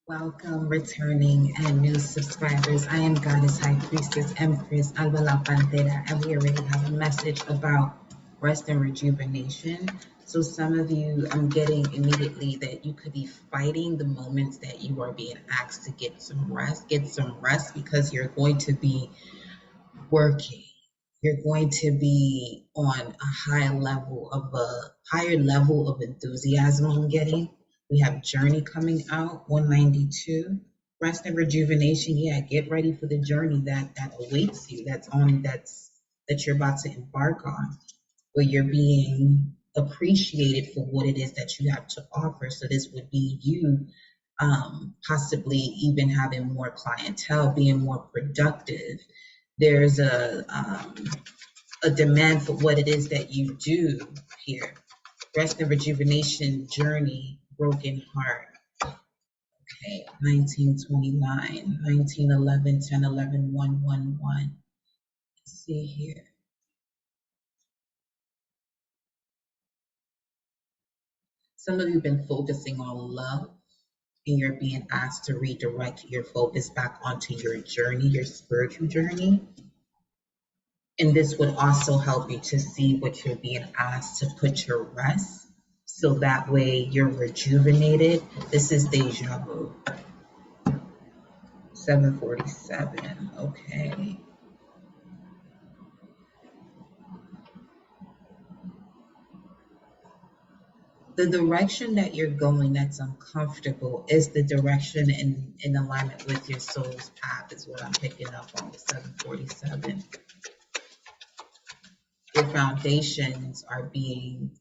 Welcome, returning and new subscribers. I am Goddess High Priestess Empress Alba La Pantera, and we already have a message about rest and rejuvenation. So some of you, I'm getting immediately that you could be fighting the moments that you are being asked to get some rest. Get some rest because you're going to be working. You're going to be on a higher level of enthusiasm. I'm getting. We have Journey coming out, 192. Rest and rejuvenation. Yeah, get ready for the journey that awaits you. That you're about to embark on, where you're being appreciated for what it is that you have to offer. So this would be you possibly even having more clientele, being more productive. There's a demand for what it is that you do here. Rest and rejuvenation journey, broken heart. Okay, 1929, 1911, 10, 11, 1, 1, 1. Let's see here. Some of you have been focusing on love, and you're being asked to redirect your focus back onto your journey, your spiritual journey. And this would also help you to see what you're being asked to put to rest. So that way you're rejuvenated. This is deja vu. 747. Okay. The direction that you're going that's uncomfortable is the direction in alignment with your soul's path, is what I'm picking up on the 747. Your foundations are being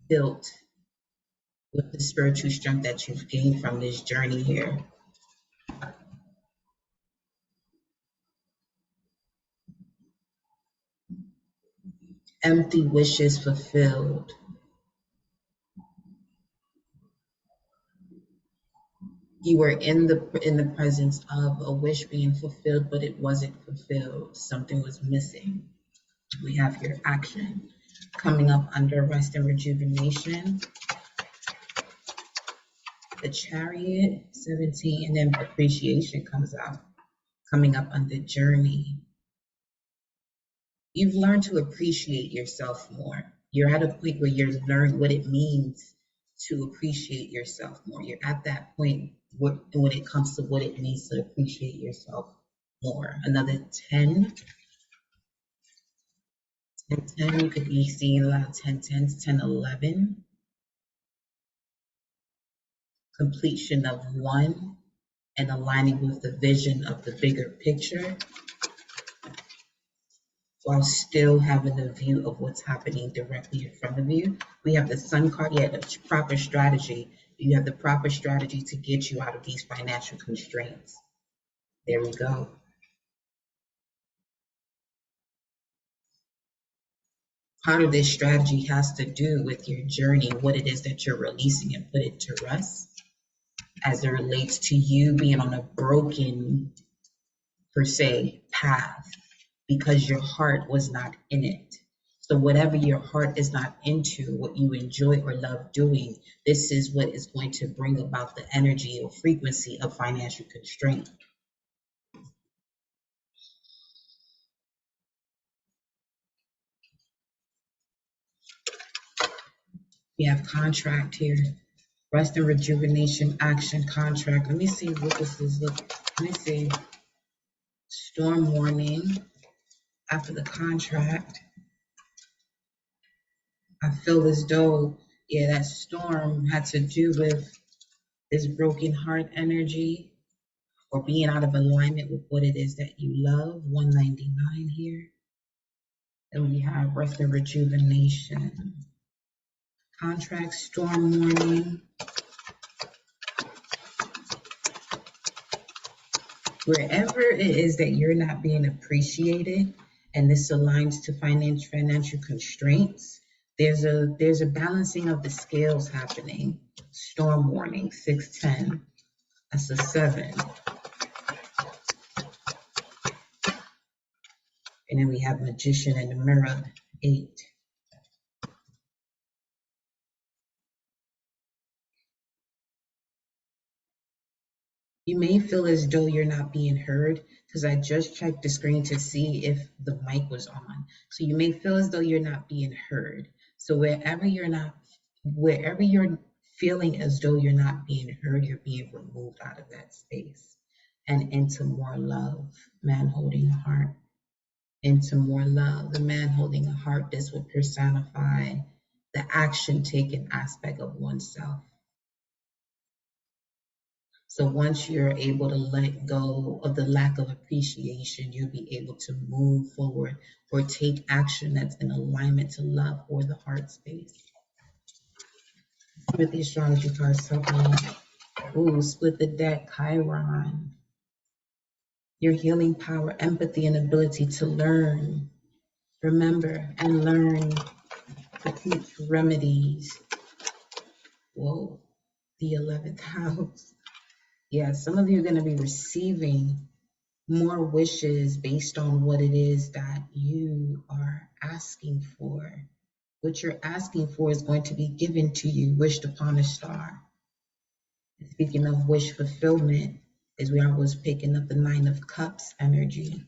built with the spiritual strength that you've gained from this journey here. Empty wishes fulfilled. You were in the presence of a wish being fulfilled, but it wasn't fulfilled. Something was missing. We have your action coming up under rest and rejuvenation. The Chariot, 17, and then appreciation comes out, coming up under journey. You've learned to appreciate yourself more. You're at a point where you've learned what it means to appreciate yourself more. You're at that point when it comes to what it means to appreciate yourself more. Another 10. 10, 10, you could be seeing a lot of 10, 10s, 10, 11. Completion of one and aligning with the vision of the bigger picture, while still having a view of what's happening directly in front of you. We have the Sun card. Yeah, the proper strategy. You have the proper strategy to get you out of these financial constraints. There we go. Part of this strategy has to do with your journey, what it is that you're releasing and put it to rest, as it relates to you being on a broken, per se, path, because your heart was not in it. So whatever your heart is not into, what you enjoy or love doing, this is what is going to bring about the energy or frequency of financial constraint. We have contract here. Rest and rejuvenation, action, contract. Let me see what this is. Let me see. Storm warning after the contract. I feel as though, yeah, that storm had to do with this broken heart energy or being out of alignment with what it is that you love. 199 here. And we have rest and rejuvenation. Contract, storm warning. Wherever it is that you're not being appreciated, and this aligns to financial constraints, there's a balancing of the scales happening. Storm warning, 610. That's a 7. And then we have magician in the mirror, 8. You may feel as though you're not being heard because I just checked the screen to see if the mic was on. So you may feel as though you're not being heard. So wherever you're feeling as though you're not being heard, you're being removed out of that space and into more love. Man holding a heart, into more love. The man holding a heart, this would personify the action taken aspect of oneself. So once you're able to let go of the lack of appreciation, you'll be able to move forward or take action that's in alignment to love or the heart space. With the astrology cards talking, ooh, split the deck, Chiron. Your healing power, empathy, and ability to learn, remember, and learn to teach remedies. Whoa, the 11th house. Yeah, some of you are going to be receiving more wishes based on what it is that you are asking for. What you're asking for is going to be given to you, wished upon a star. Speaking of wish fulfillment, as we was picking up the 9 of Cups energy,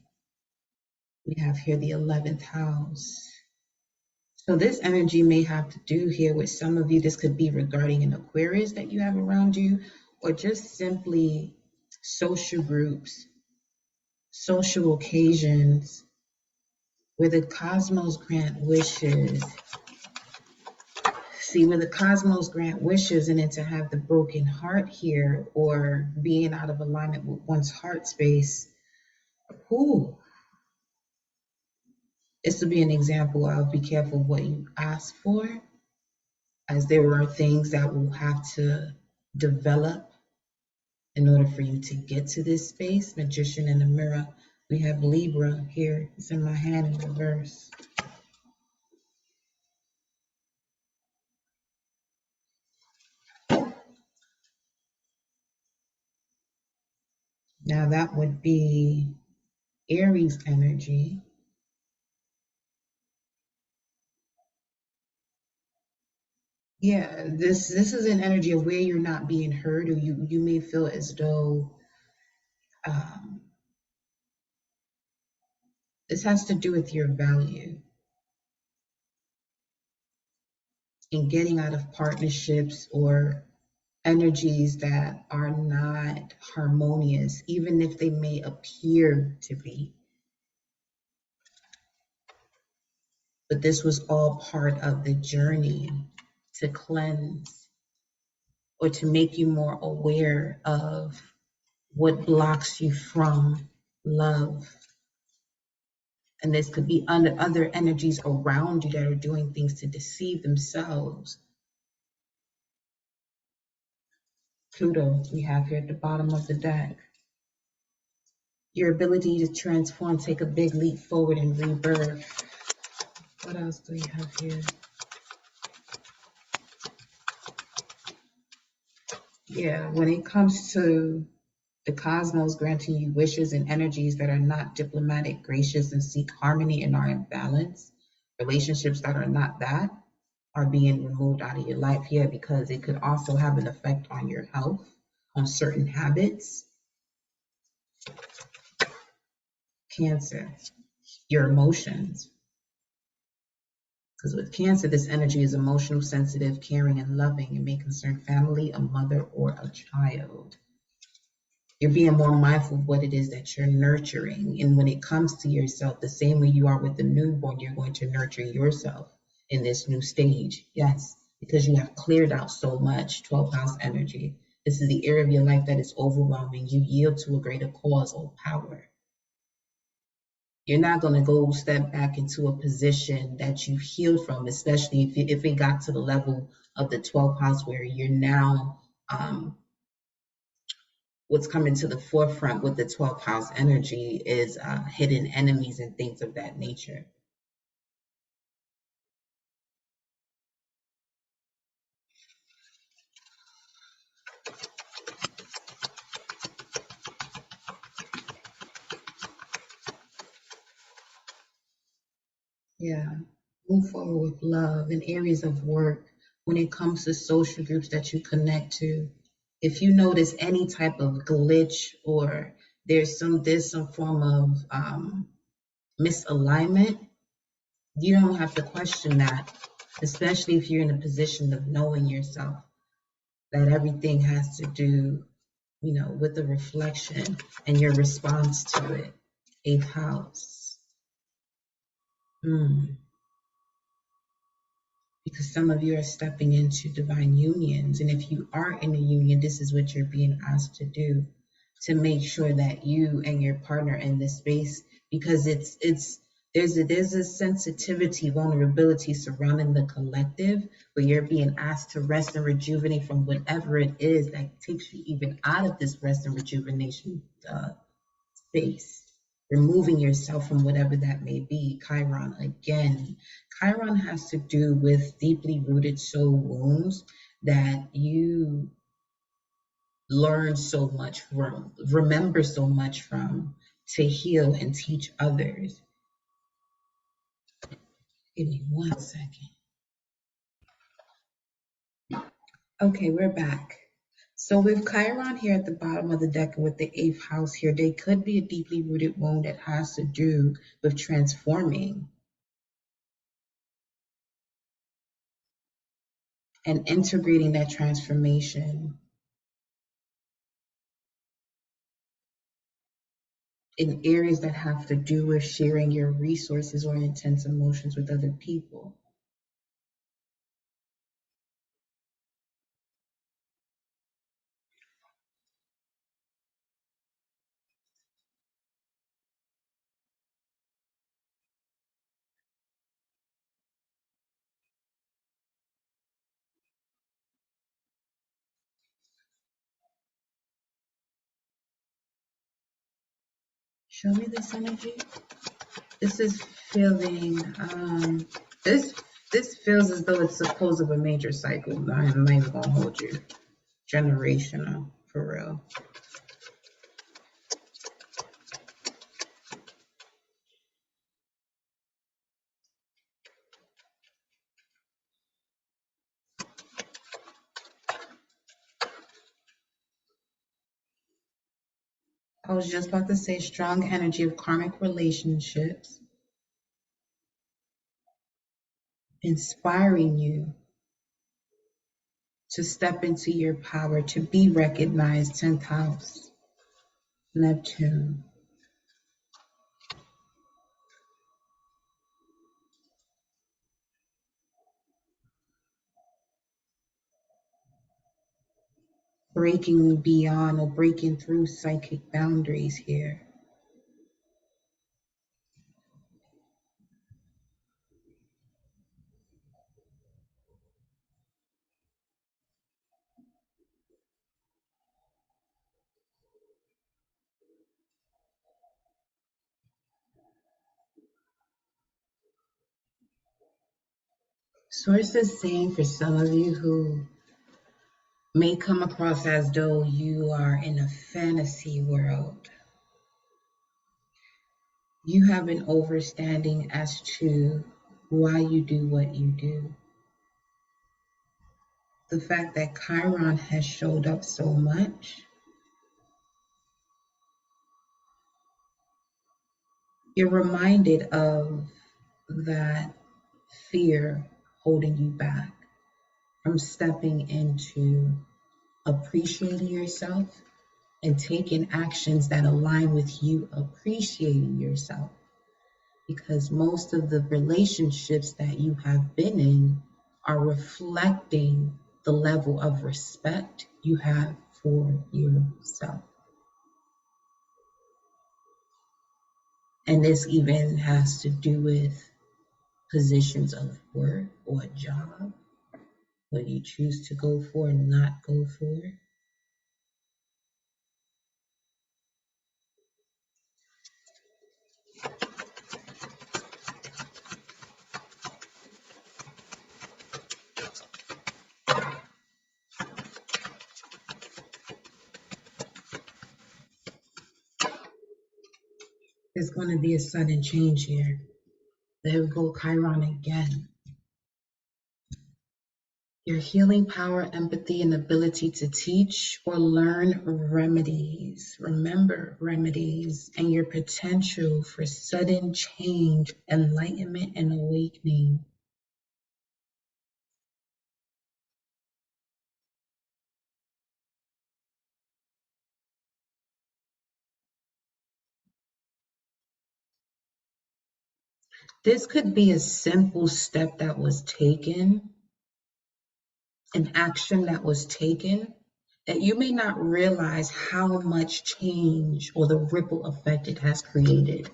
we have here the 11th house. So this energy may have to do here with some of you. This could be regarding an Aquarius that you have around you, or just simply social groups, social occasions, where the cosmos grant wishes. See, where the cosmos grant wishes, and then to have the broken heart here, or being out of alignment with one's heart space. Ooh, this would be an example of be careful what you ask for, as there are things that will have to develop in order for you to get to this space. Magician in the mirror. We have Libra here. It's in my hand in reverse. Now that would be Aries energy. Yeah, this is an energy of where you're not being heard, or you may feel as though um, this has to do with your value in getting out of partnerships or energies that are not harmonious, even if they may appear to be. But this was all part of the journey to cleanse or to make you more aware of what blocks you from love. And this could be under other energies around you that are doing things to deceive themselves. Pluto, we have here at the bottom of the deck. Your ability to transform, take a big leap forward and rebirth. What else do we have here? Yeah, when it comes to the cosmos granting you wishes and energies that are not diplomatic, gracious, and seek harmony and are in balance, relationships that are not that are being removed out of your life here, because it could also have an effect on your health, on certain habits. Cancer, your emotions. Because with Cancer, this energy is emotional, sensitive, caring, and loving. It may concern family, a mother, or a child. You're being more mindful of what it is that you're nurturing. And when it comes to yourself, the same way you are with the newborn, you're going to nurture yourself in this new stage. Yes, because you have cleared out so much 12th house energy. This is the area of your life that is overwhelming. You yield to a greater cause or power. You're not going to go step back into a position that you've healed from, especially if it got to the level of the 12th house where you're now what's coming to the forefront with the 12th house energy is hidden enemies and things of that nature. Yeah, move forward with love in areas of work, when it comes to social groups that you connect to. If you notice any type of glitch or there's some form of misalignment, you don't have to question that, especially if you're in a position of knowing yourself, that everything has to do, with the reflection and your response to it. Eighth house. Because some of you are stepping into divine unions. And if you are in a union, this is what you're being asked to do, to make sure that you and your partner in this space, because there's a sensitivity, vulnerability surrounding the collective, where you're being asked to rest and rejuvenate from whatever it is that takes you even out of this rest and rejuvenation space, removing yourself from whatever that may be. Chiron again. Chiron has to do with deeply rooted soul wounds that you learn so much from, remember so much from, to heal and teach others. Give me 1 second. Okay, we're back. So with Chiron here at the bottom of the deck and with the 8th house here, there could be a deeply rooted wound that has to do with transforming and integrating that transformation in areas that have to do with sharing your resources or intense emotions with other people. Show me this energy. This is feeling, this feels as though it's the close of a major cycle. I'm not even gonna hold you. Generational, for real. I was just about to say strong energy of karmic relationships, inspiring you to step into your power, to be recognized. 10th house, Neptune. Breaking beyond or breaking through psychic boundaries here. Source is saying for some of you who may come across as though you are in a fantasy world, you have an understanding as to why you do what you do. The fact that Chiron has showed up so much, you're reminded of that fear holding you back from stepping into appreciating yourself and taking actions that align with you appreciating yourself. Because most of the relationships that you have been in are reflecting the level of respect you have for yourself. And this even has to do with positions of work or a job, what you choose to go for and not go for. There's going to be a sudden change here. There we go, Chiron again. Your healing power, empathy, and ability to teach or learn remedies. Remember remedies and your potential for sudden change, enlightenment, and awakening. This could be a simple step that was taken, an action that was taken, that you may not realize how much change or the ripple effect it has created.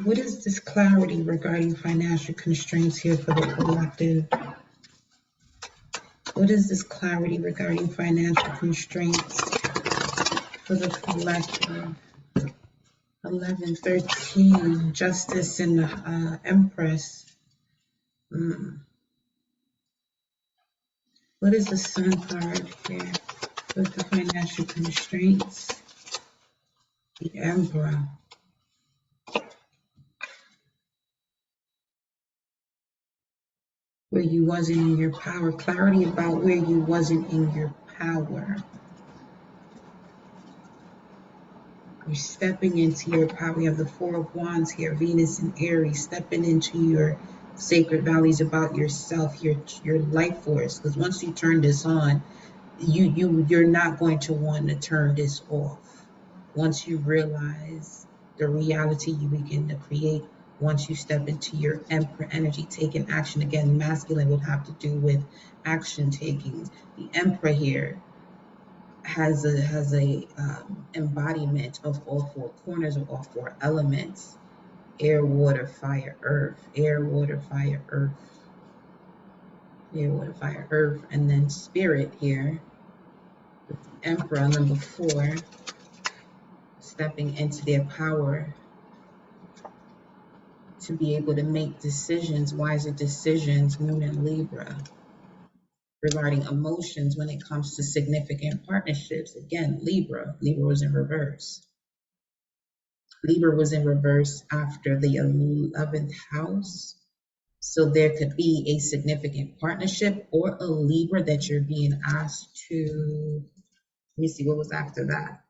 What is this clarity regarding financial constraints here for the collective? What is this clarity regarding financial constraints for the collective? 1113, Justice and the Empress. What is the Sun card here with the financial constraints? The Emperor. Where you wasn't in your power. Clarity about where you wasn't in your power. You're stepping into your power. We have the Four of Wands here, Venus and Aries, stepping into your sacred values about yourself, your life force. Because once you turn this on, you're not going to want to turn this off. Once you realize the reality you begin to create, once you step into your Emperor energy, taking action. Again, masculine would have to do with action taking. The Emperor here has a embodiment of all four corners of all four elements: air, water, fire, earth. Air, water, fire, earth. Air, water, fire, earth. And then spirit here, Emperor number 4, stepping into their power to be able to make decisions, wiser decisions, Moon and Libra, regarding emotions when it comes to significant partnerships. Again, Libra was in reverse. Libra was in reverse after the 11th house. So there could be a significant partnership or a Libra that you're being asked to, let me see, what was after that?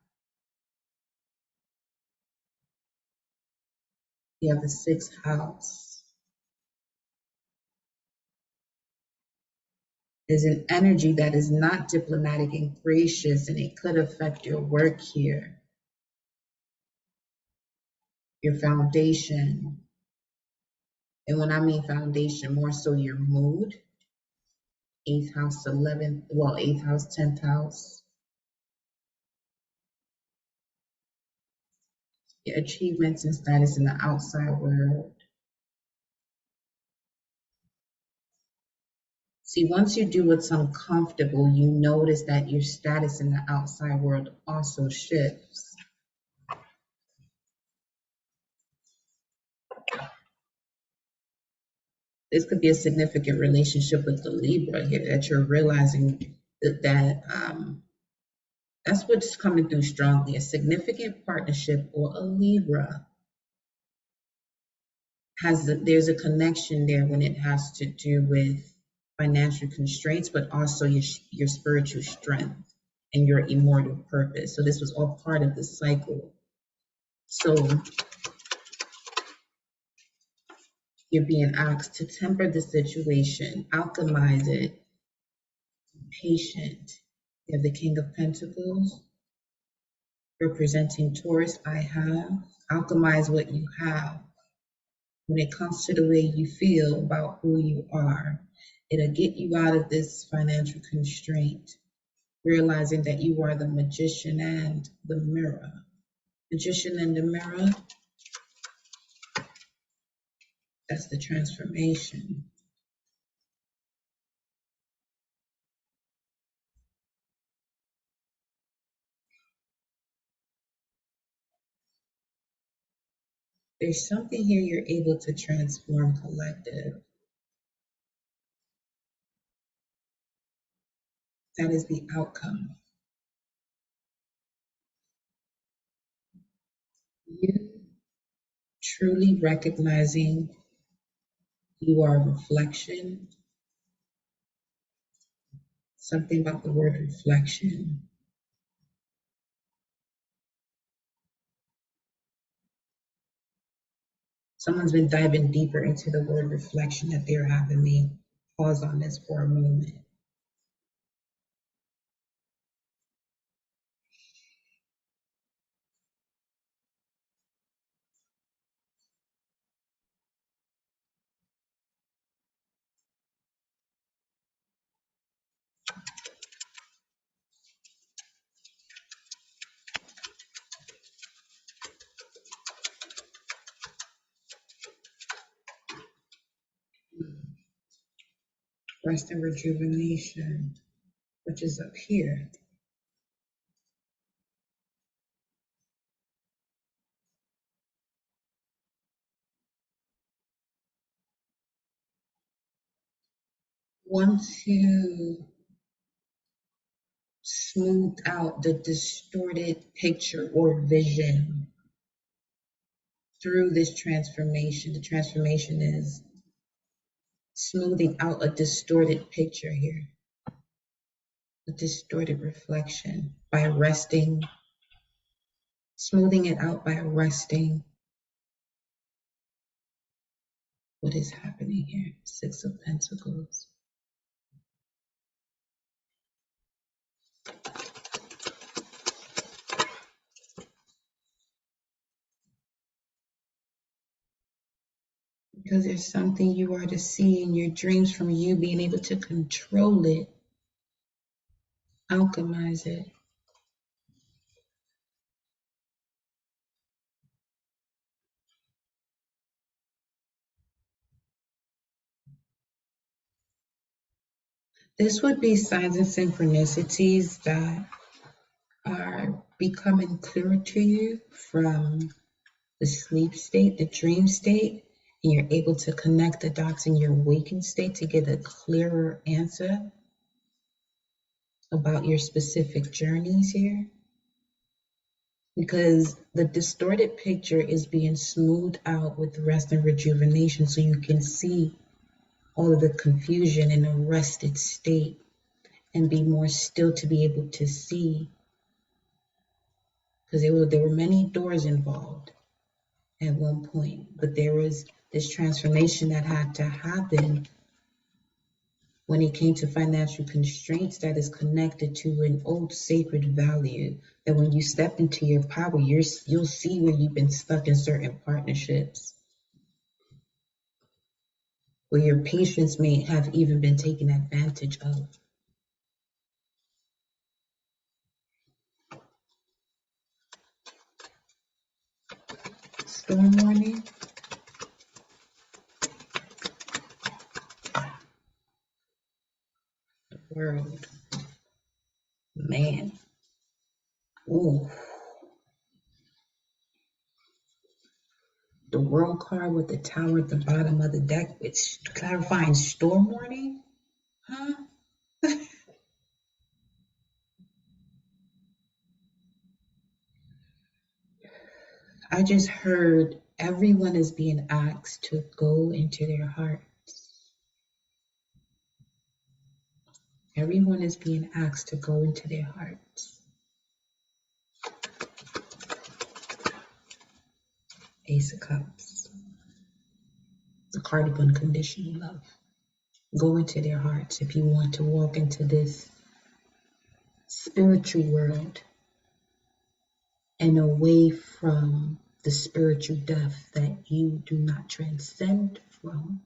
You have the 6th house. There's an energy that is not diplomatic and gracious, and it could affect your work here, your foundation. And when I mean foundation, more so your mood. 8th house, 11th, well, 8th house, 10th house. Your achievements and status in the outside world. See, once you do what's uncomfortable, you notice that your status in the outside world also shifts. This could be a significant relationship with the Libra here that you're realizing that's what's coming through strongly, a significant partnership or a Libra. There's a connection there when it has to do with financial constraints, but also your spiritual strength and your immortal purpose. So this was all part of the cycle. So you're being asked to temper the situation, alchemize it, patient. You have the King of Pentacles representing Taurus. I have alchemize what you have. When it comes to the way you feel about who you are, it'll get you out of this financial constraint, realizing that you are the magician and the mirror. Magician in the mirror, that's the transformation. There's something here you're able to transform, collective. That is the outcome. You truly recognizing you are a reflection. Something about the word reflection. Someone's been diving deeper into the word reflection that they're having me pause on this for a moment. Rest and rejuvenation, which is up here. Once you smooth out the distorted picture or vision through this transformation, the transformation is smoothing out a distorted picture here, a distorted reflection by resting, smoothing it out by arresting what is happening here. Six of Pentacles. Because there's something you are to see in your dreams from you being able to control it, alchemize it. This would be signs and synchronicities that are becoming clearer to you from the sleep state, the dream state, and you're able to connect the dots in your waking state to get a clearer answer about your specific journeys here. Because the distorted picture is being smoothed out with rest and rejuvenation so you can see all of the confusion in a rested state and be more still to be able to see. Because there were many doors involved at one point, but there was this transformation that had to happen when it came to financial constraints that is connected to an old sacred value that when you step into your power, you'll see where you've been stuck in certain partnerships, where your patience may have even been taken advantage of. Storm warning. The world. Man. Ooh. The world card with the tower at the bottom of the deck. It's clarifying storm warning? Huh? I just heard everyone is being asked to go into their hearts. Everyone is being asked to go into their hearts. Ace of Cups. The card of unconditional love. Go into their hearts if you want to walk into this spiritual world and away from the spiritual death that you do not transcend from,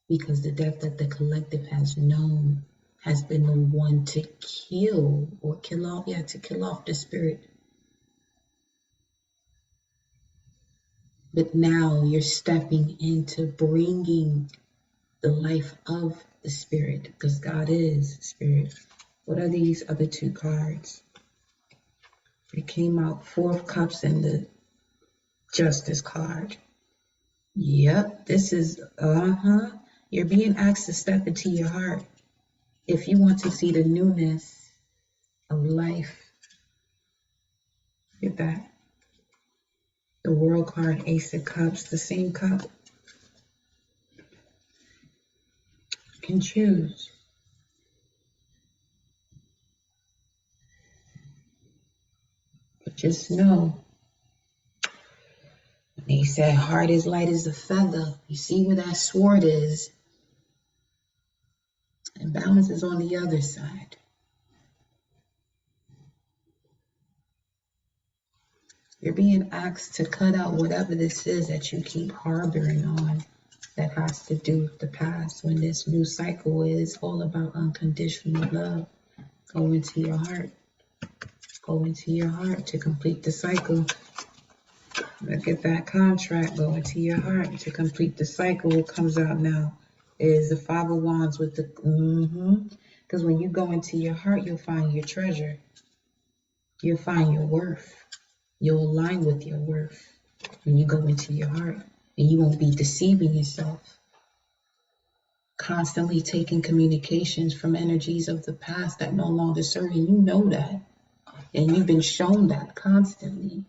because the death that the collective has known has been the one to kill off the spirit. But now you're stepping into bringing the life of the spirit, because God is spirit. What are these other two cards? It came out Four of Cups and the Justice card. Yep, this is, you're being asked to step into your heart. If you want to see the newness of life, look at that. The World card, Ace of Cups, the same cup. You can choose. But just know, they said heart is light as a feather. You see where that sword is, and balance is on the other side. You're being asked to cut out whatever this is that you keep harboring on that has to do with the past, when this new cycle is all about unconditional love. Go into your heart. Go into your heart to complete the cycle. Look at that contract. Go into your heart to complete the cycle. What comes out now is the Five of Wands with the because when you go into your heart, you'll find your treasure. You'll find your worth. You'll align with your worth when you go into your heart, and you won't be deceiving yourself, constantly taking communications from energies of the past that no longer serve you. You know that, and you've been shown that constantly.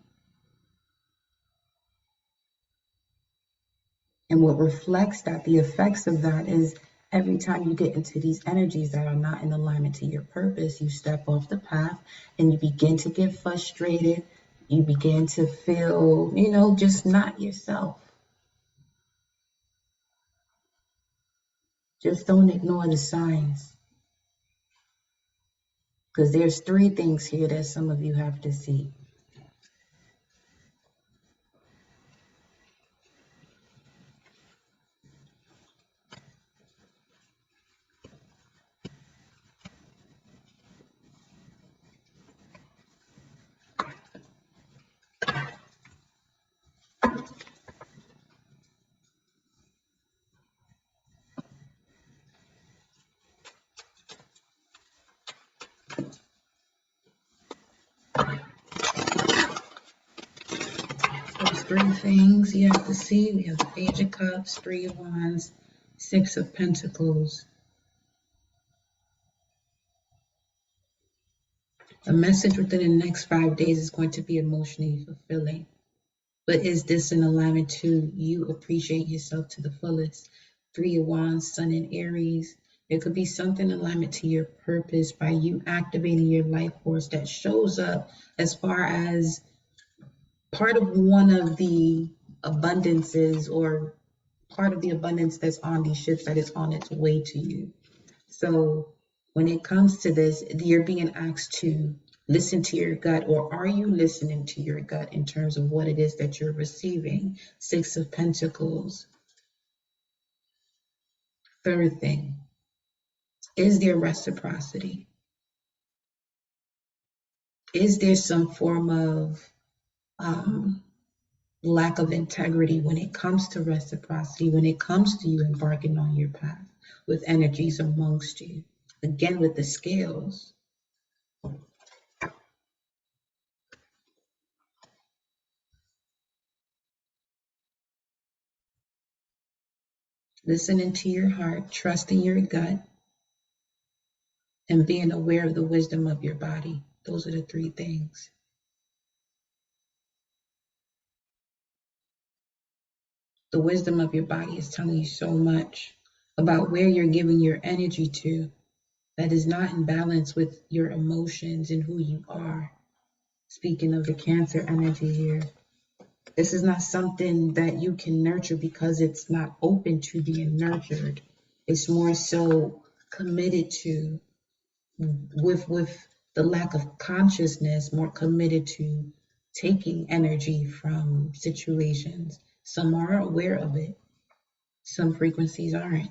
And what reflects that, the effects of that, is every time you get into these energies that are not in alignment to your purpose, you step off the path and you begin to get frustrated. You begin to feel, just not yourself. Just don't ignore the signs. Because there's three things here that some of you have to see. Those three things you have to see. We have the Page of Cups, Three of Wands, Six of Pentacles. A message within the next 5 days is going to be emotionally fulfilling. But is this in alignment to you appreciate yourself to the fullest? Three of Wands, Sun in Aries. There could be something in alignment to your purpose by you activating your life force that shows up as far as part of one of the abundances, or part of the abundance that's on these ships that is on its way to you. So when it comes to this, you're being asked to listen to your gut, or are you listening to your gut in terms of what it is that you're receiving? Six of Pentacles. Third thing, is there reciprocity? Is there some form of lack of integrity when it comes to reciprocity, when it comes to you embarking on your path with energies amongst you? Again, with the scales. Listening to your heart, trusting your gut, and being aware of the wisdom of your body. Those are the three things. The wisdom of your body is telling you so much about where you're giving your energy to that is not in balance with your emotions and who you are. Speaking of the Cancer energy here, this is not something that you can nurture because it's not open to being nurtured. It's more so committed to, with the lack of consciousness, more committed to taking energy from situations. Some are aware of it, some frequencies aren't.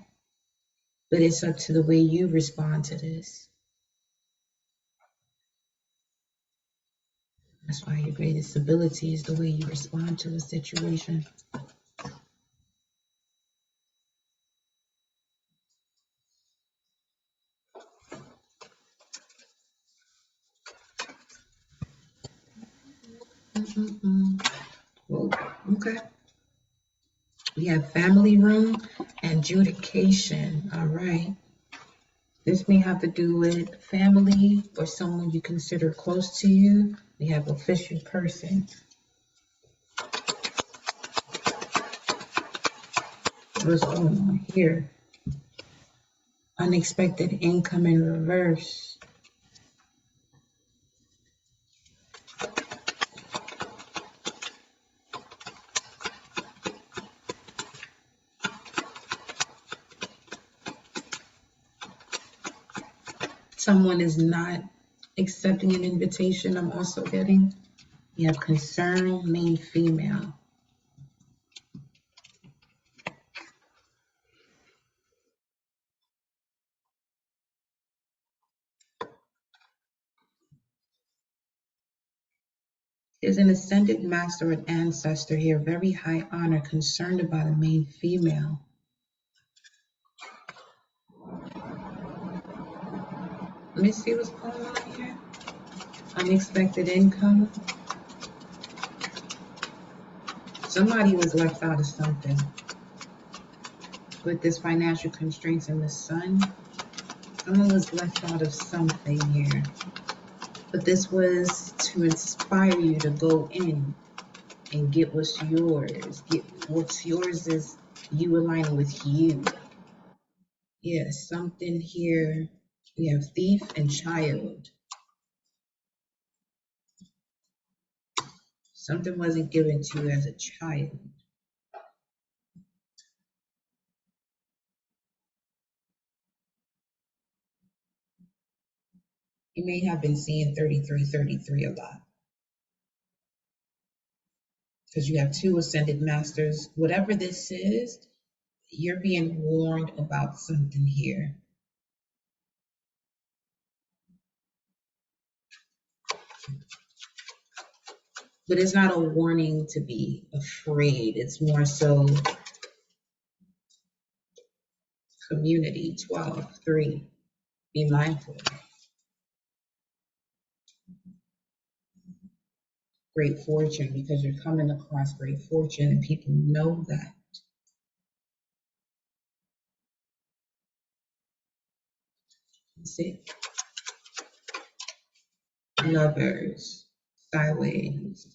but it's up to the way you respond to this. That's why your greatest ability is the way you respond to a situation. Whoa, okay. We have family room and adjudication. All right. This may have to do with family or someone you consider close to you. We have official person. What's going on here? Unexpected income in reverse. Someone is not accepting an invitation. I'm also getting. You have concern, main female. There's an ascended master or an ancestor here, very high honor, concerned about a main female. Let me see what's going on here. Unexpected income. Somebody was left out of something. With this financial constraints in the sun, someone was left out of something here. But this was to inspire you to go in and get what's yours. Get what's yours is you aligning with you. Yeah, something here. We have thief and child. Something wasn't given to you as a child. You may have been seeing 33 a lot. Because you have two ascended masters. Whatever this is, you're being warned about something here. But it's not a warning to be afraid. It's more so community. 12:3. Be mindful. Great fortune, because you're coming across great fortune and people know that. See? Lovers, sideways.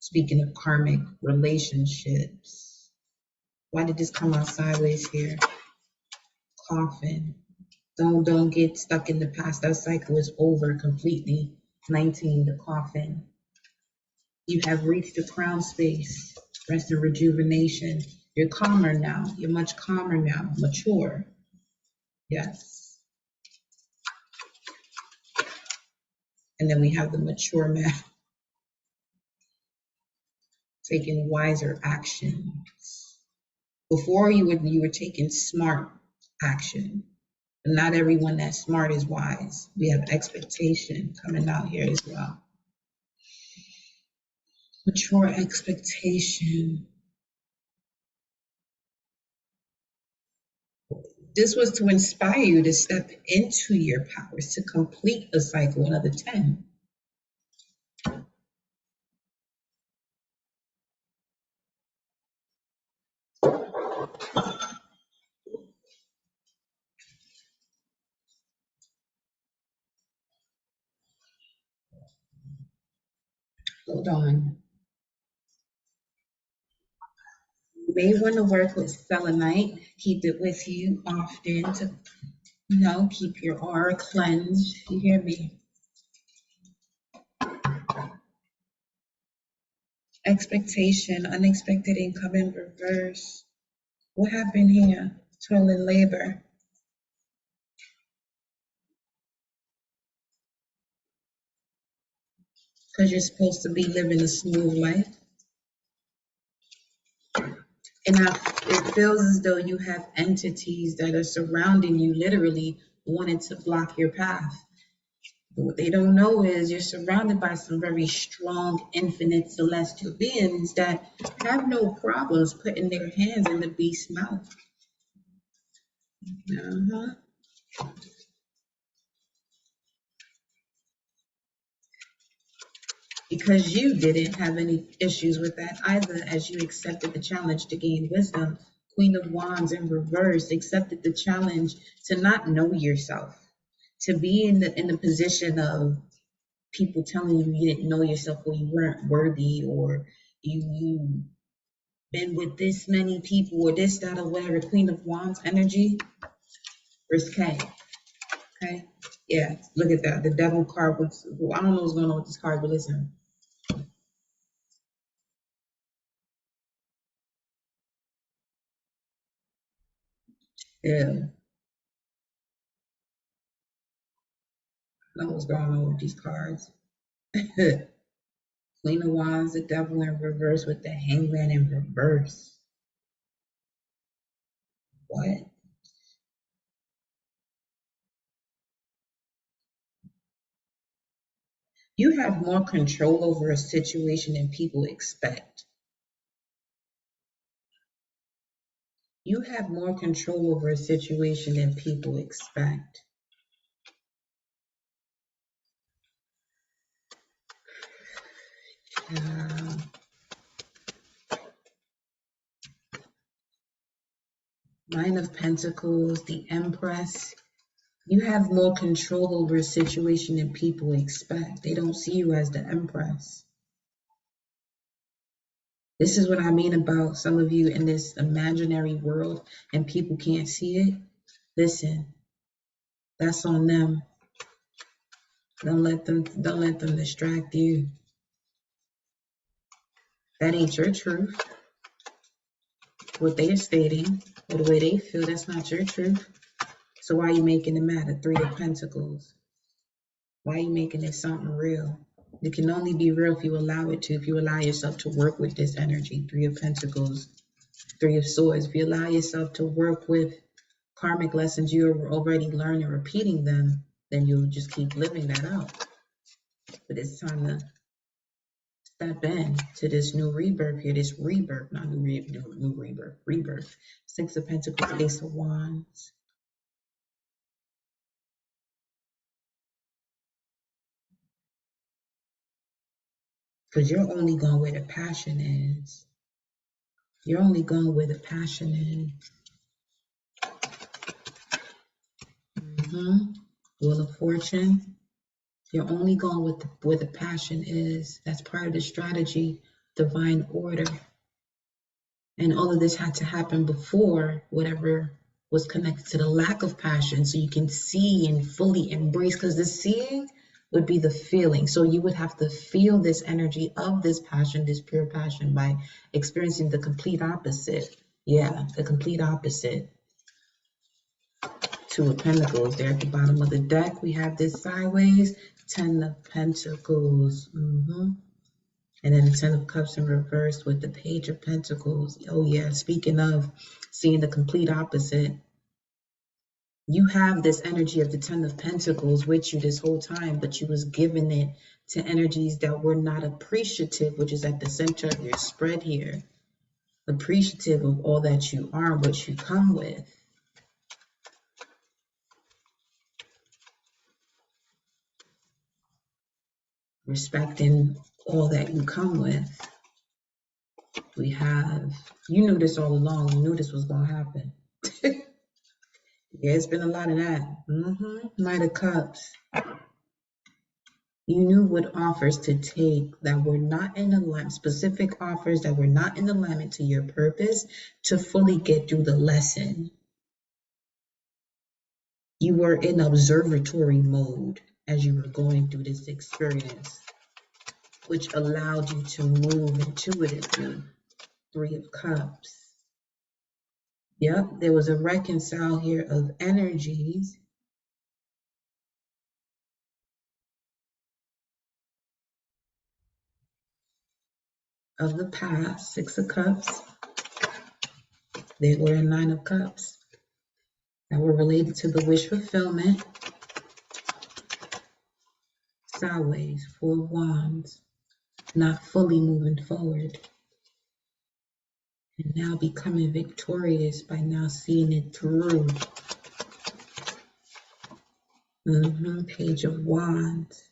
Speaking of karmic relationships, why did this come out sideways here? Coffin. Don't get stuck in the past. That cycle is over completely. 19, the coffin. You have reached the crown space, rest and rejuvenation. You're calmer now. You're much calmer now, mature. Yes. And then we have the mature man taking wiser actions. Before you were taking smart action. But not everyone that's smart is wise. We have expectation coming out here as well. Mature expectation. This was to inspire you to step into your powers, to complete a cycle, another 10. Hold on. You may want to work with selenite. Keep it with you often to, keep your aura cleansed. You hear me? Expectation, unexpected income in reverse. What happened here? Toil and labor. Because you're supposed to be living a smooth life. it feels as though you have entities that are surrounding you, literally wanting to block your path. But what they don't know is you're surrounded by some very strong, infinite celestial beings that have no problems putting their hands in the beast's mouth. Uh-huh. Because you didn't have any issues with that either, as you accepted the challenge to gain wisdom. Queen of Wands in reverse accepted the challenge to not know yourself, to be in the position of people telling you you didn't know yourself or you weren't worthy, or you been with this many people or this, that, or whatever. Queen of Wands energy, risque. Okay. Yeah, look at that. The devil card was, well, I don't know what's going on with this card, but listen. Yeah, I know what's going on with these cards. Queen of Wands, the devil in reverse with the hangman in reverse. What? You have more control over a situation than people expect. You have more control over a situation than people expect. Uh, Nine of Pentacles, the Empress. You have more control over a situation than people expect. They don't see you as the Empress. This is what I mean about some of you in this imaginary world and people can't see it. Listen, that's on them. Don't let them distract you. That ain't your truth. What they're stating or the way they feel, that's not your truth. So why are you making it matter? Three of Pentacles. Why are you making it something real? It can only be real if you allow it to, if you allow yourself to work with this energy. Three of Pentacles, Three of Swords. If you allow yourself to work with karmic lessons you're already learning, repeating them, then you'll just keep living that out. But it's time to step in to this new rebirth here, this rebirth, not new rebirth, rebirth. Six of Pentacles, Ace of Wands. Because you're only going where the passion is. You're only going where the passion is. Wheel of Fortune. You're only going with where the passion is. That's part of the strategy, divine order. And all of this had to happen before whatever was connected to the lack of passion, so you can see and fully embrace, because the seeing would be the feeling. So you would have to feel this energy of this passion, this pure passion, by experiencing the complete opposite. Yeah, the complete opposite. Two of Pentacles there at the bottom of the deck. We have this sideways, Ten of Pentacles. And then the Ten of Cups in reverse with the Page of Pentacles. Oh yeah, speaking of seeing the complete opposite, you have this energy of the Ten of Pentacles with you this whole time, but you was giving it to energies that were not appreciative, which is at the center of your spread here. Appreciative of all that you are, what you come with. Respecting all that you come with. We have, you knew this all along, you knew this was going to happen. Yeah, it's been a lot of that. Knight of Cups. You knew what offers to take that were not in alignment, specific offers that were not in alignment to your purpose to fully get through the lesson. You were in observatory mode as you were going through this experience, which allowed you to move intuitively. Three of Cups. Yep, there was a reconcile here of energies. Of the past, Six of Cups. There go the Nine of Cups that were related to the wish fulfillment. Sideways, Four of Wands, not fully moving forward. And now becoming victorious by now seeing it through. Page of Wands.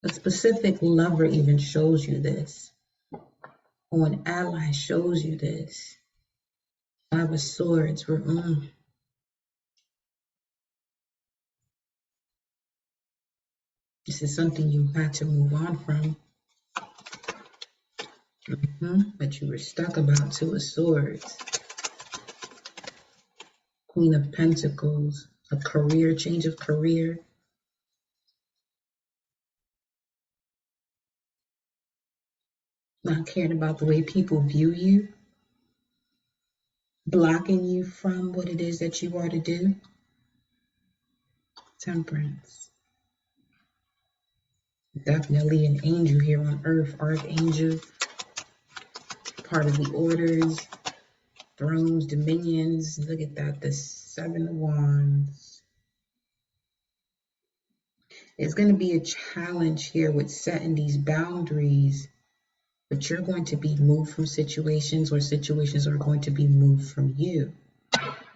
A specific lover even shows you this. Or an ally shows you this. Five of Swords. This is something you had to move on from. But you were stuck about. Two of Swords. Queen of Pentacles. A career, change of career. Not caring about the way people view you. Blocking you from what it is that you are to do. Temperance. Definitely an angel here on earth. Archangel. Part of the orders. Thrones, dominions. Look at that. The Seven of Wands. It's going to be a challenge here with setting these boundaries. But you're going to be moved from situations, or situations are going to be moved from you.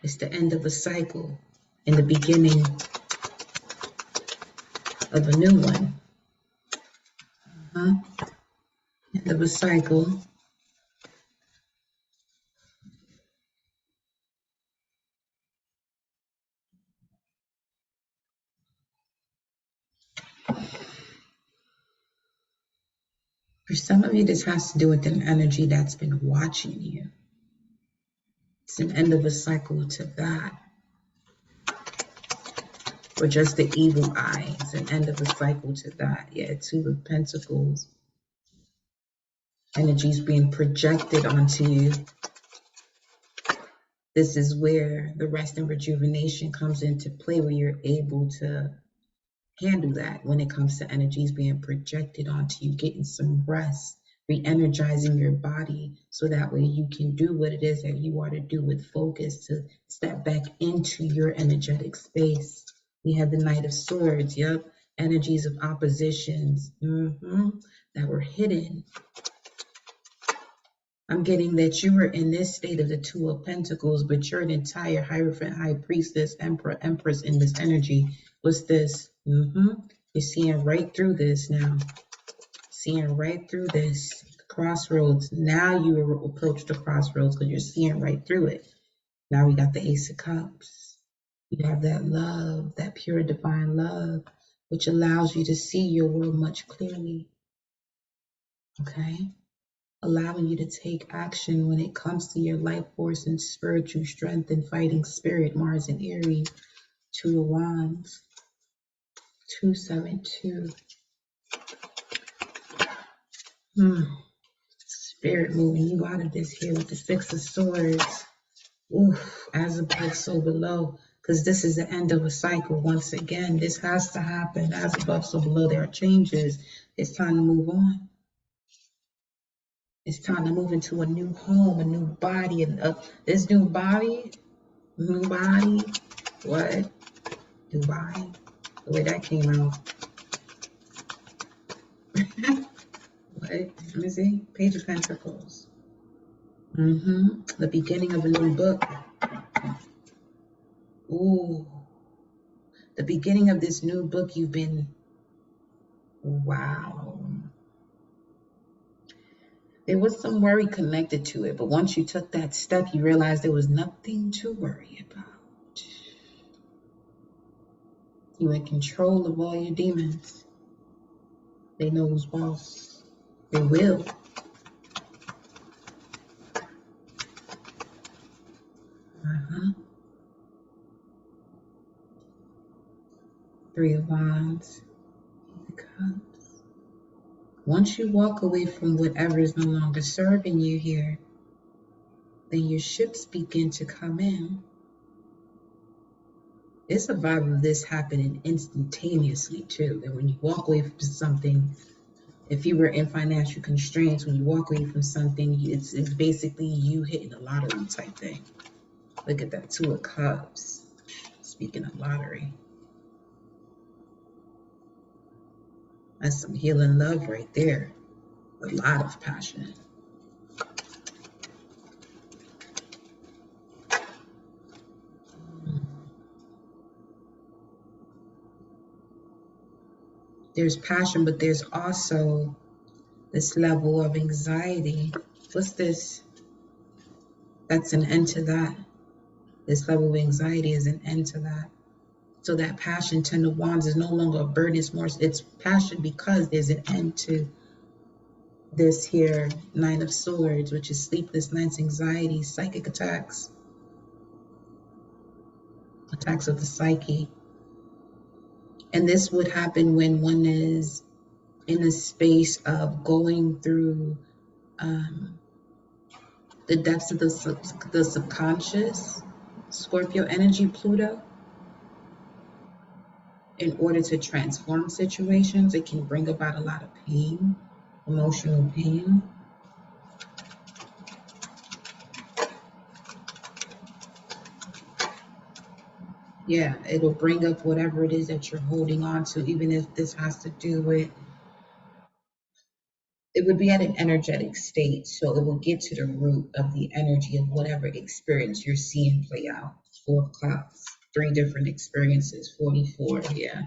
It's the end of a cycle and the beginning of a new one. End of a cycle. For some of you, this has to do with an energy that's been watching you. It's an end of a cycle to that. Or just the evil eye. It's an end of a cycle to that. Yeah, Two of Pentacles. Energies being projected onto you. This is where the rest and rejuvenation comes into play, where you're able to handle that when it comes to energies being projected onto you, getting some rest, re-energizing your body so that way you can do what it is that you are to do with focus, to step back into your energetic space. We have the Knight of Swords, energies of oppositions that were hidden. I'm getting that you were in this state of the Two of Pentacles, but you're an entire Hierophant, High Priestess, Emperor, Empress in this energy. What's this? You're seeing right through this now. Seeing right through this. Crossroads. Now you approach the crossroads because you're seeing right through it. Now we got the Ace of Cups. You have that love, that pure divine love, which allows you to see your world much clearly. Okay? Allowing you to take action when it comes to your life force and spiritual strength and fighting spirit. Mars and Aries. Two of Wands. 272. Spirit moving you out of this here with the Six of Swords. Oof, as above, so below. Because this is the end of a cycle. Once again, this has to happen. As above, so below. There are changes. It's time to move on. It's time to move into a new home, a new body. And this new body, what? Dubai. The way that came out. What? Let me see. Page of Pentacles. The beginning of a new book. Ooh. The beginning of this new book you've been... Wow. There was some worry connected to it, but once you took that step, you realized there was nothing to worry about. You in control of all your demons. They know who's boss. They will. Three of Wands. Cups. Once you walk away from whatever is no longer serving you here, then your ships begin to come in. It's a vibe of this happening instantaneously too. That when you walk away from something, If you were in financial constraints, when you walk away from something, it's basically you hitting a lottery type thing. Look at that, 2 of Cups. Speaking of lottery, that's some healing love right there. A lot of passion. There's passion, but there's also this level of anxiety. What's this? That's an end to that. This level of anxiety is an end to that. So that passion, 10 of Wands, is no longer a burden. It's passion because there's an end to this here 9 of Swords, which is sleepless nights, anxiety, psychic attacks of the psyche. And this would happen when one is in a space of going through the depths of the subconscious, Scorpio energy, Pluto. In order to transform situations, it can bring about a lot of pain, emotional pain. Yeah, it'll bring up whatever it is that you're holding on to, even if this has to do with, it would be at an energetic state. So it will get to the root of the energy of whatever experience you're seeing play out. 4 of Cups, 3 different experiences, 44, yeah.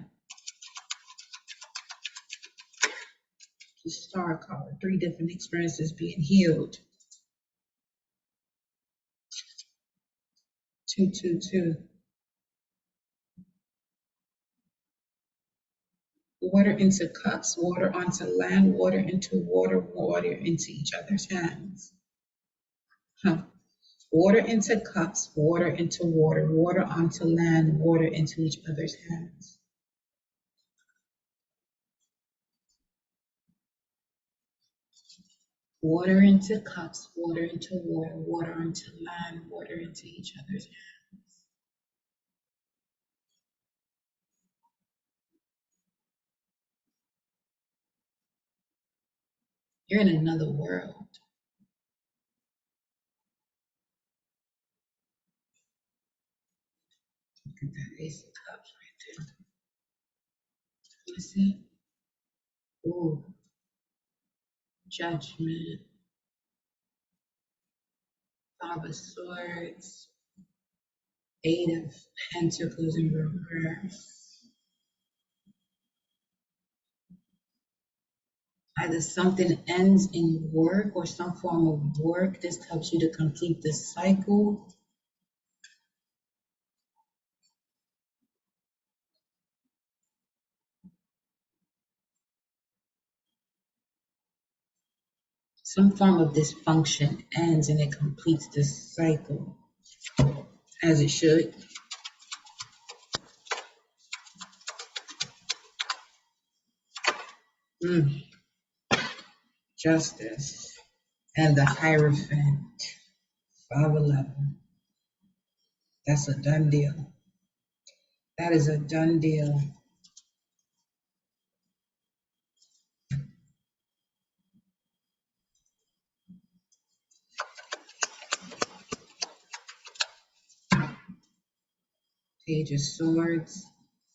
The Star card, 3 different experiences being healed. 222. Water into cups, water onto land, water into water, water into each other's hands. Water into cups, water into water, water onto land, water into each other's hands. Water into cups, water into water, water into land, water into each other's hands. You're in another world. Look at that Ace of Cups right there. You see? Ooh. Judgment. 5 of Swords. 8 of Pentacles in reverse. Either something ends in work or some form of work. This helps you to complete this cycle. Some form of dysfunction ends and it completes this cycle, as it should. Justice and the Hierophant, 511. That's a done deal. That is a done deal. Page of Swords.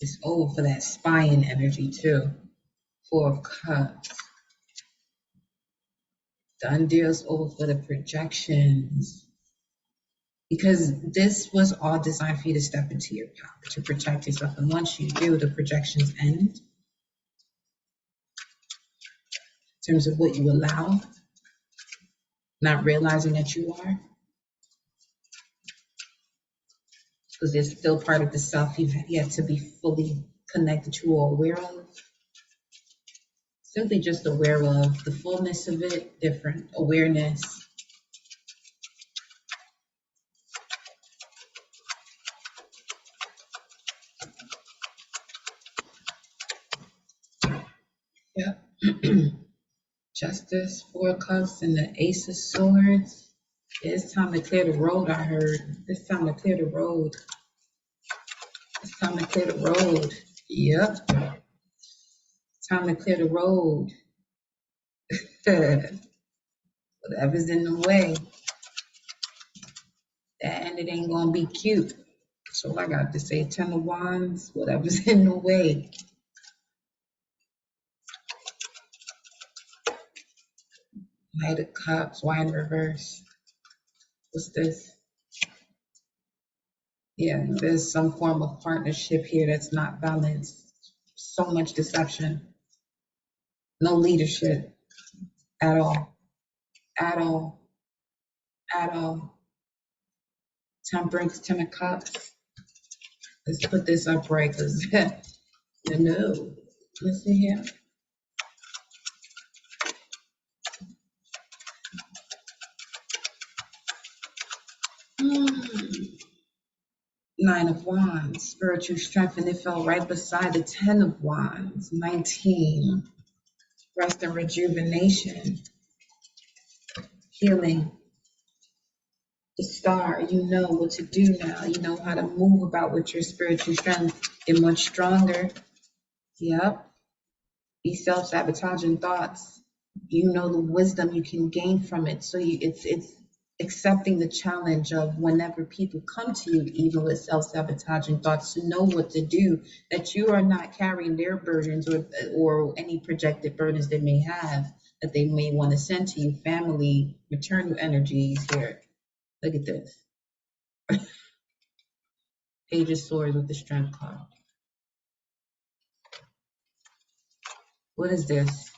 It's over for that spying energy too. 4 of Cups. Done deals over for the projections. Because this was all designed for you to step into your power, to protect yourself. And once you do, the projections end. In terms of what you allow, not realizing that you are. Because there's still part of the self you've yet to be fully connected to or aware of. Simply just aware of the fullness of it, different awareness. Yep. Justice, 4 of Cups, and the Ace of Swords. Yeah, it's time to clear the road, I heard. It's time to clear the road. It's time to clear the road. Yep. Time to clear the road. Whatever's in the way, and it ain't gonna be cute. So I got to say, 10 of Wands, whatever's in the way. Knight of Cups, why in reverse? What's this? Yeah, there's some form of partnership here that's not balanced. So much deception. No leadership at all. At all. At all. Temperance, 10 of Cups. Let's put this up right, because no. Let's see here. Nine of Wands, spiritual strength, and it fell right beside the 10 of Wands. 19. Rest and rejuvenation. Healing. The star, you know what to do now. You know how to move about with your spiritual strength. Get much stronger. Yep. These self-sabotaging thoughts, you know the wisdom you can gain from it. So it's accepting the challenge of whenever people come to you, even with self-sabotaging thoughts, to know what to do, that you are not carrying their burdens or any projected burdens they may have, that they may want to send to you, family, maternal energies here. Look at this. Page of Swords with the Strength card. What is this?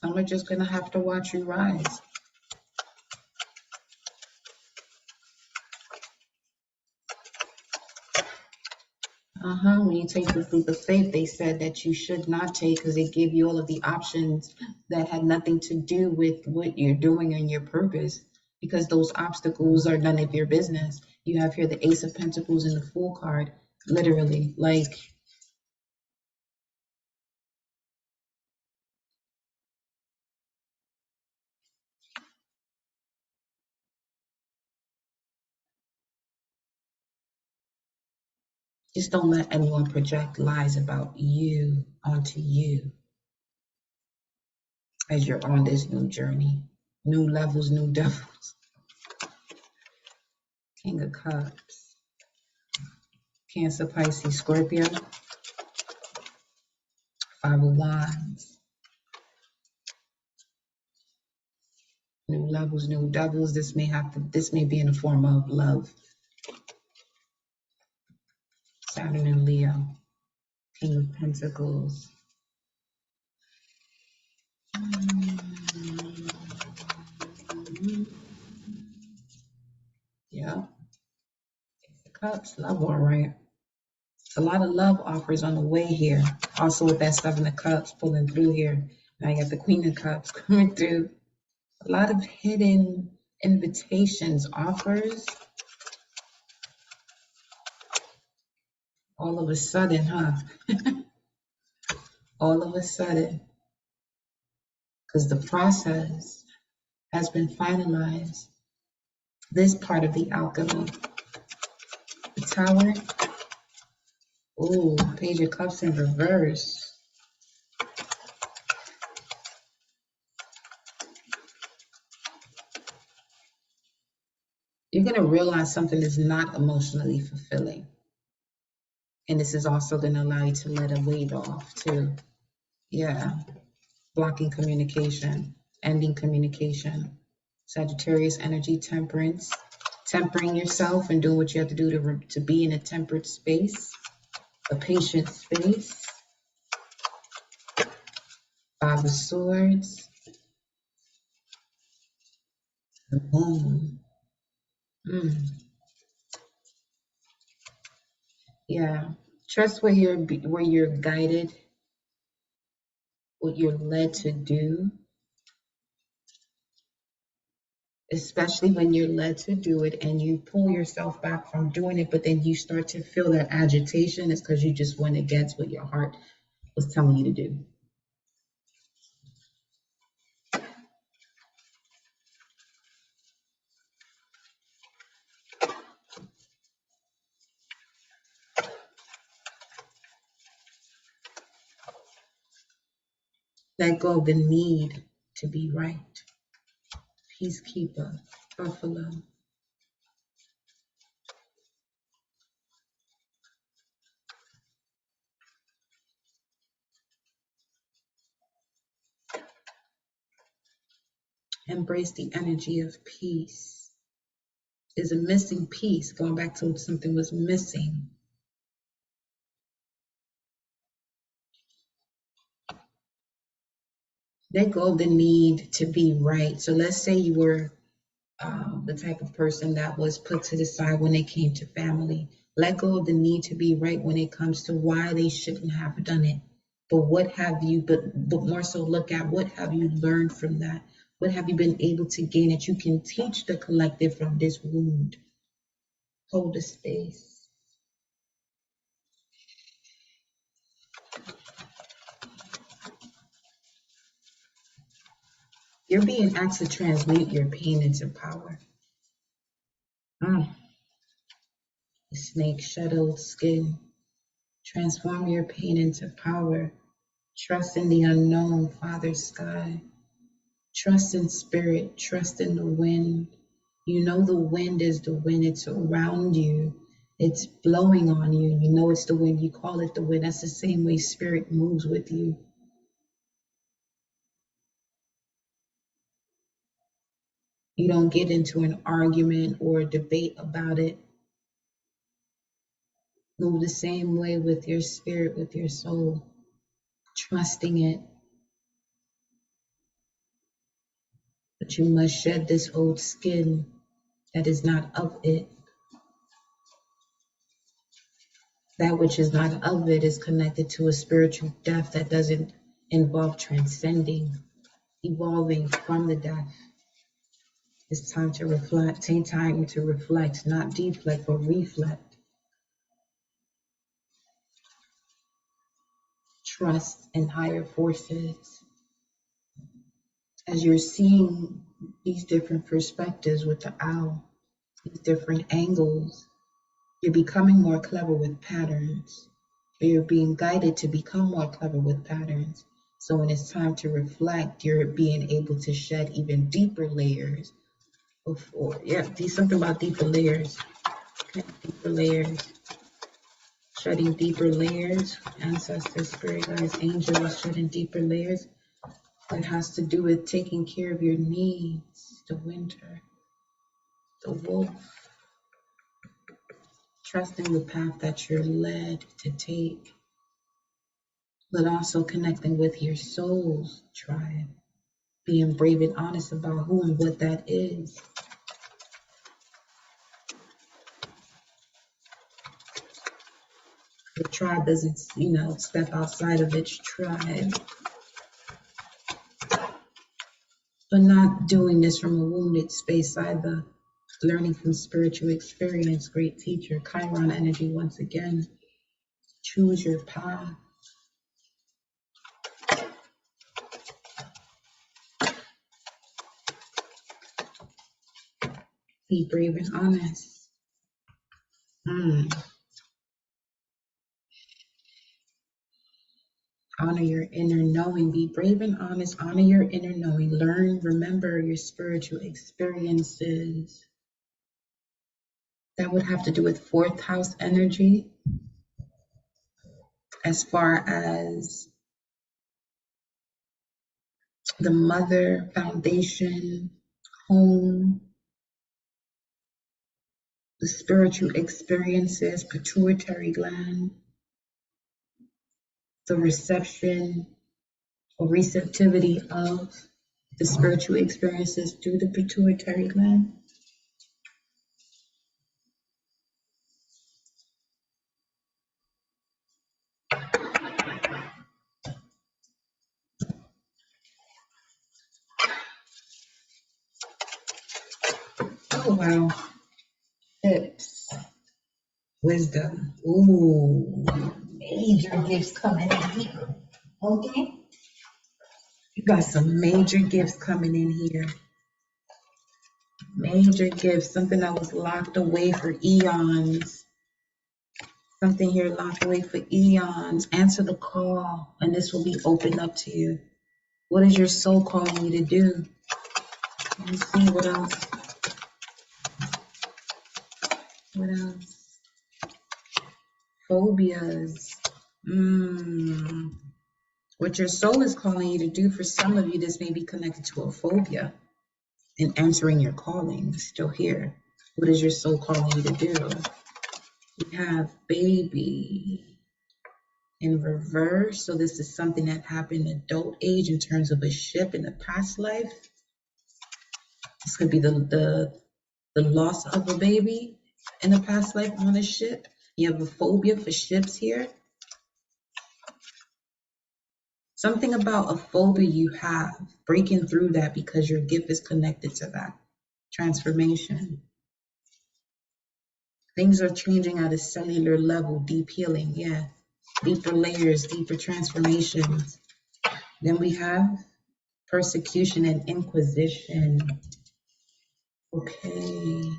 Some are just going to have to watch you rise. When you take the leap of faith, they said that you should not take because they give you all of the options that had nothing to do with what you're doing and your purpose, because those obstacles are none of your business. You have here the Ace of Pentacles and the Fool card, literally, like, just don't let anyone project lies about you onto you as you're on this new journey. New levels, new devils. King of Cups. Cancer, Pisces, Scorpio. Five of Wands. New levels, new devils. This may be in the form of love. Saturn and Leo. King of Pentacles. Yeah. Cups, love, all right. A lot of love offers on the way here. Also with that Seven of Cups pulling through here. Now you got the Queen of Cups coming through. A lot of hidden invitations, offers. All of a sudden, huh? All of a sudden. Because the process has been finalized. This part of the alchemy. The Tower. Ooh, Page of Cups in reverse. You're going to realize something is not emotionally fulfilling. And this is also going to allow you to let a weight off too. Yeah. Blocking communication, ending communication. Sagittarius energy, temperance. Tempering yourself and doing what you have to do to be in a tempered space, a patient space. Five of Swords. The Moon. Yeah. Trust where you're guided, what you're led to do, especially when you're led to do it and you pull yourself back from doing it, but then you start to feel that agitation. It's because you just went against what your heart was telling you to do. Let go of the need to be right. Peacekeeper, Buffalo. Embrace the energy of peace. Is a missing piece, going back to something was missing. Let go of the need to be right. So let's say you were the type of person that was put to the side when it came to family. Let go of the need to be right when it comes to why they shouldn't have done it. But what have you, but more so look at what have you learned from that? What have you been able to gain that you can teach the collective from this wound? Hold the space. You're being asked to transmute your pain into power. The snake shuttled skin. Transform your pain into power. Trust in the unknown, Father Sky. Trust in spirit. Trust in the wind. You know the wind is the wind. It's around you. It's blowing on you. You know it's the wind. You call it the wind. That's the same way spirit moves with you. You don't get into an argument or a debate about it. Move the same way with your spirit, with your soul, trusting it. But you must shed this old skin that is not of it. That which is not of it is connected to a spiritual death that doesn't involve transcending, evolving from the death. It's time to reflect. Take time to reflect, not deflect, but reflect. Trust in higher forces. As you're seeing these different perspectives with the owl, these different angles, you're becoming more clever with patterns. You're being guided to become more clever with patterns. So when it's time to reflect, you're being able to shed even deeper layers. Something about deeper layers. Okay, deeper layers. Shedding deeper layers. Ancestors, spirit guides, angels, shedding deeper layers. That has to do with taking care of your needs. The winter. The wolf. Trusting the path that you're led to take, but also connecting with your soul's tribe, being brave and honest about who and what that is. The tribe doesn't, step outside of its tribe, but not doing this from a wounded space either. Learning from spiritual experience, great teacher, Chiron energy once again. Choose your path. Be brave and honest. Honor your inner knowing. Be brave and honest. Honor your inner knowing. Learn, remember your spiritual experiences. That would have to do with fourth house energy, as far as the mother, foundation, home, the spiritual experiences, pituitary gland, the reception or receptivity of the spiritual experiences through the pituitary gland. Oh, wow. Hips. Wisdom. Ooh, major gifts coming in here. Okay? You got some major gifts coming in here. Major gifts. Something that was locked away for eons. Something here locked away for eons. Answer the call, and this will be opened up to you. What is your soul calling you to do? Let me see what else. What else? Phobias. What your soul is calling you to do, for some of you, this may be connected to a phobia and answering your calling. Still here. What is your soul calling you to do? We have baby in reverse. So this is something that happened in adult age in terms of a ship in the past life. This could be the loss of a baby in the past life on a ship. You have a phobia for ships here. Something about a phobia you have, breaking through that because your gift is connected to that. Transformation. Things are changing at a cellular level, deep healing, yeah. Deeper layers, deeper transformations. Then we have persecution and inquisition. Okay.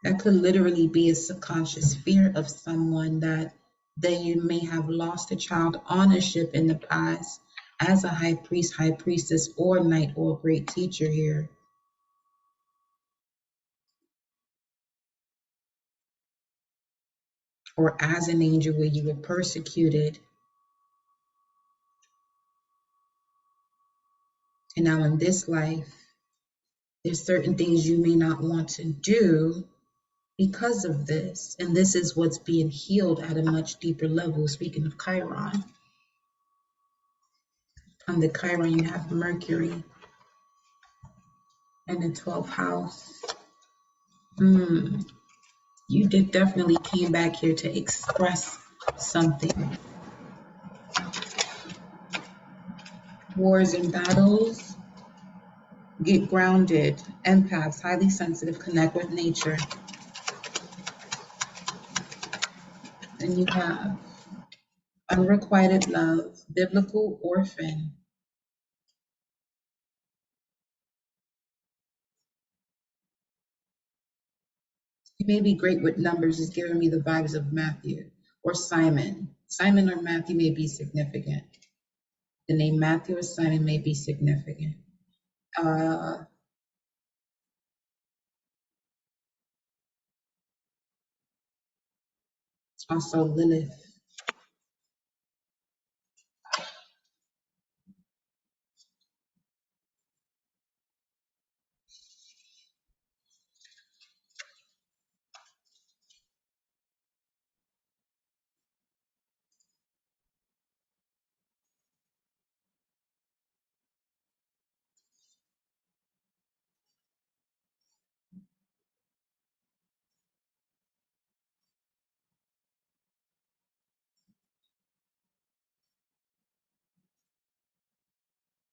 That could literally be a subconscious fear of someone that you may have lost a child on a ship in the past as a high priest, high priestess, or knight, or great teacher here. Or as an angel where you were persecuted. And now in this life, there's certain things you may not want to do because of this. And this is what's being healed at a much deeper level. Speaking of Chiron, on the Chiron, you have Mercury and the 12th house. You definitely came back here to express something. Wars and battles. Get grounded. Empaths, highly sensitive, connect with nature. Then you have unrequited love, biblical orphan. You may be great with numbers, is giving me the vibes of Matthew or Simon. Simon or Matthew may be significant. The name Matthew or Simon may be significant. Also Lilith.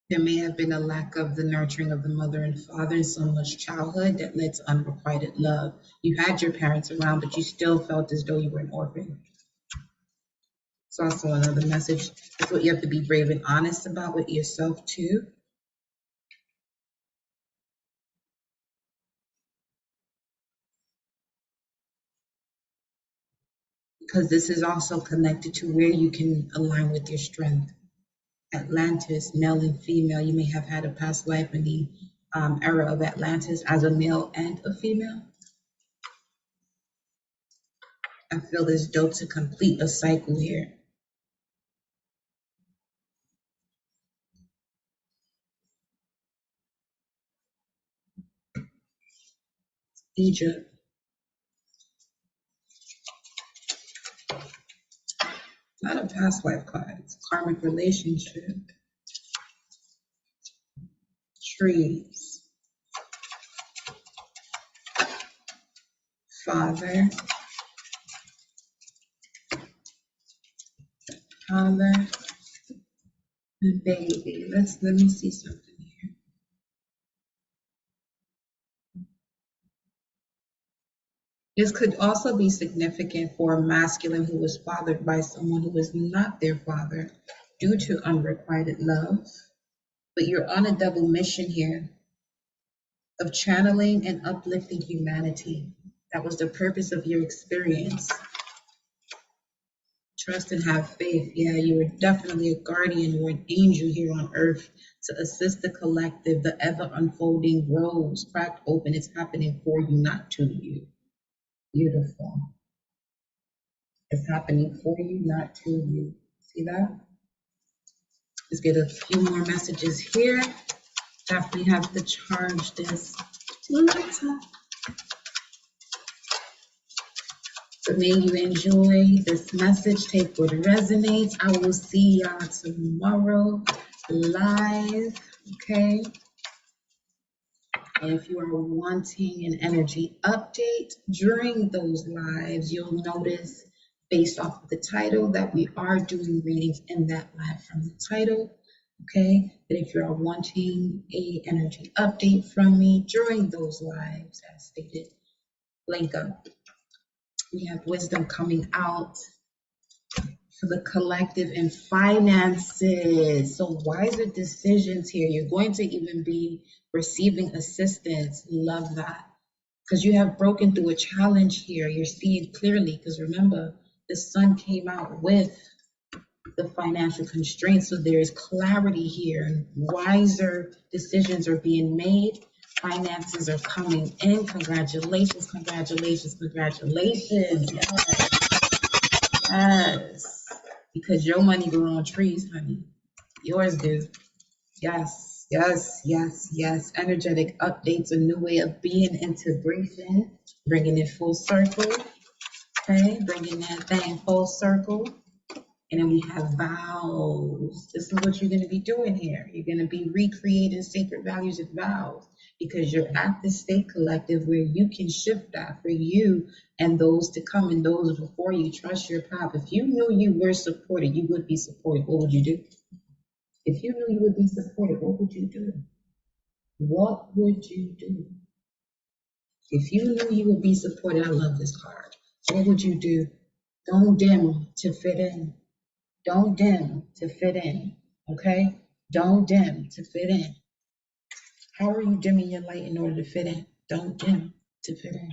There may have been a lack of the nurturing of the mother and father in so much childhood that led to unrequited love. You had your parents around, but you still felt as though you were an orphan. It's also another message. That's what you have to be brave and honest about with yourself too. Because this is also connected to where you can align with your strength. Atlantis, male and female, you may have had a past life in the era of Atlantis as a male and a female. I feel it's dope to complete a cycle here. Egypt. Not a past life card, it's a karmic relationship. Trees. Father. Father and baby. Let me see something here. This could also be significant for a masculine who was fathered by someone who was not their father due to unrequited love. But you're on a double mission here of channeling and uplifting humanity. That was the purpose of your experience. Trust and have faith. Yeah, you are definitely a guardian or an angel here on earth to assist the collective. The ever unfolding rose cracked open. It's happening for you, not to you. Beautiful. It's happening for you, not to you. See that? Let's get a few more messages here. Definitely have to charge this. So may you enjoy this message. Take what resonates. I will see y'all tomorrow live. Okay. And if you are wanting an energy update during those lives, you'll notice based off of the title that we are doing readings in that live from the title. Okay. But if you are wanting a energy update from me during those lives, as stated, link up. We have wisdom coming out for the collective and finances. So wiser decisions here. You're going to even be receiving assistance. Love that. Because you have broken through a challenge here. You're seeing clearly. Because remember, the sun came out with the financial constraints. So there is clarity here. And wiser decisions are being made. Finances are coming in. Congratulations, congratulations, congratulations. Yes. Yes. Because your money grows on trees, honey. Yours do. Yes, yes, yes, yes. Energetic updates, a new way of being, integration, bringing it full circle. Okay, bringing that thing full circle. And then we have vows. This is what you're going to be doing here. You're going to be recreating sacred values and vows because you're at the state collective where you can shift that for you and those to come and those before you. Trust your path. If you knew you were supported, you would be supported. What would you do? If you knew you would be supported, what would you do? What would you do? If you knew you would be supported, I love this card. What would you do? Don't dim to fit in. Don't dim to fit in, okay? Don't dim to fit in. How are you dimming your light in order to fit in? Don't dim to fit in.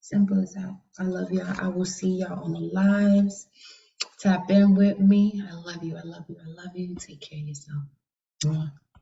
Simple as that. I love y'all. I will see y'all on the lives. Tap in with me. I love you. I love you. I love you. Take care of yourself.